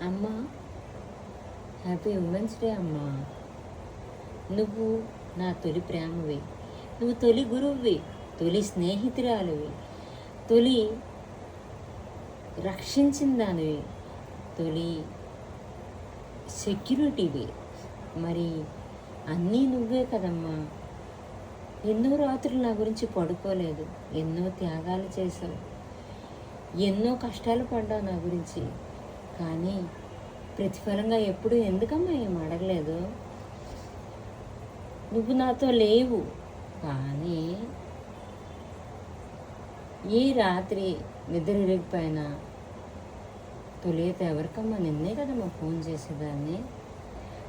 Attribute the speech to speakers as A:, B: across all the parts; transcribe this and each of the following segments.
A: అమ్మ, happy women's day అమ్మా. నువ్వు నా తొలి ప్రేమవి, నువ్వు తొలి గురువువి, తొలి స్నేహితురాలివి, తొలి రక్షించిన దానివి, తొలి సెక్యూరిటీవి. మరి అన్నీ నువ్వే కదమ్మా. ఎన్నో రాత్రులు నా గురించి పడుకోలేదు, ఎన్నో త్యాగాలు చేసావు, ఎన్నో కష్టాలు పడ్డావు నా గురించి. కానీ ప్రతిఫలంగా ఎప్పుడు ఎందుకమ్మా ఏం అడగలేదు? నువ్వు నాతో లేవు, కానీ ఈ రాత్రి నిద్ర ఇరిగిపోయినా తొలిత ఎవరికమ్మా నిన్నే కదమ్మా ఫోన్ చేసేదాన్ని.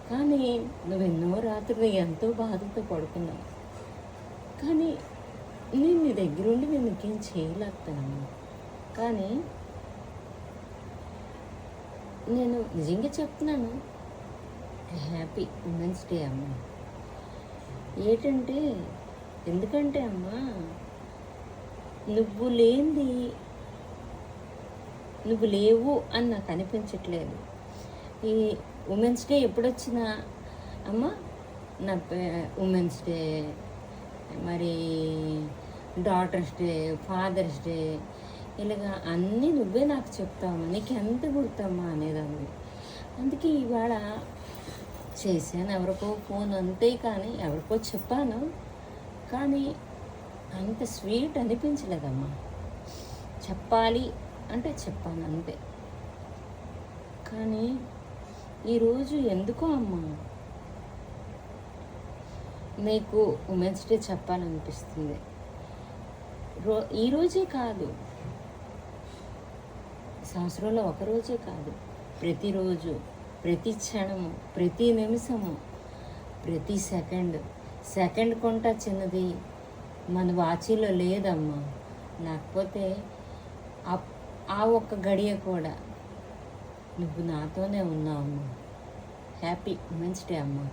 A: కానీ నువ్వెన్నో రాత్రులు ఎంతో బాధతో పడుకున్నావు, కానీ నేను నీ దగ్గరుండి నేను ఇంకేం చేయలేకపోయానమ్మా. కానీ నేను నిజంగా చెప్తున్నాను, హ్యాపీ ఉమెన్స్ డే అమ్మా. ఏంటంటే, ఎందుకంటే అమ్మా, నువ్వు లేనిది నువ్వు లేవు అని నాకు అనిపించట్లేదు. ఈ ఉమెన్స్ డే ఎప్పుడొచ్చినా అమ్మ, నా ఉమెన్స్ డే, మరి డాటర్స్ డే, ఫాదర్స్ డే, ఇలాగా అన్నీ నువ్వే నాకు చెప్తావమ్మా, నీకు ఎంత గుర్తమ్మా అనేదాన్ని. అందుకే ఇవాళ చేశాను ఎవరికో ఫోన్, అంతే. కానీ ఎవరికో చెప్పాను, కానీ అంత స్వీట్ అనిపించలేదమ్మా. చెప్పాలి అంటే చెప్పాను అంతే. కానీ ఈరోజు ఎందుకో అమ్మా నీకు ఉమెన్స్ డే చెప్పాలనిపిస్తుంది. ఈరోజే కాదు, సంవత్సరంలో ఒకరోజే కాదు, ప్రతిరోజు, ప్రతి క్షణము, ప్రతి నిమిషము, ప్రతి సెకండ్ కొంట చిన్నది మన వాచీలో లేదమ్మా. లేకపోతే ఆ ఒక్క గడియ కూడా నువ్వు నాతోనే ఉన్నావమ్మా. హ్యాపీ ఉమెన్స్ డే అమ్మా.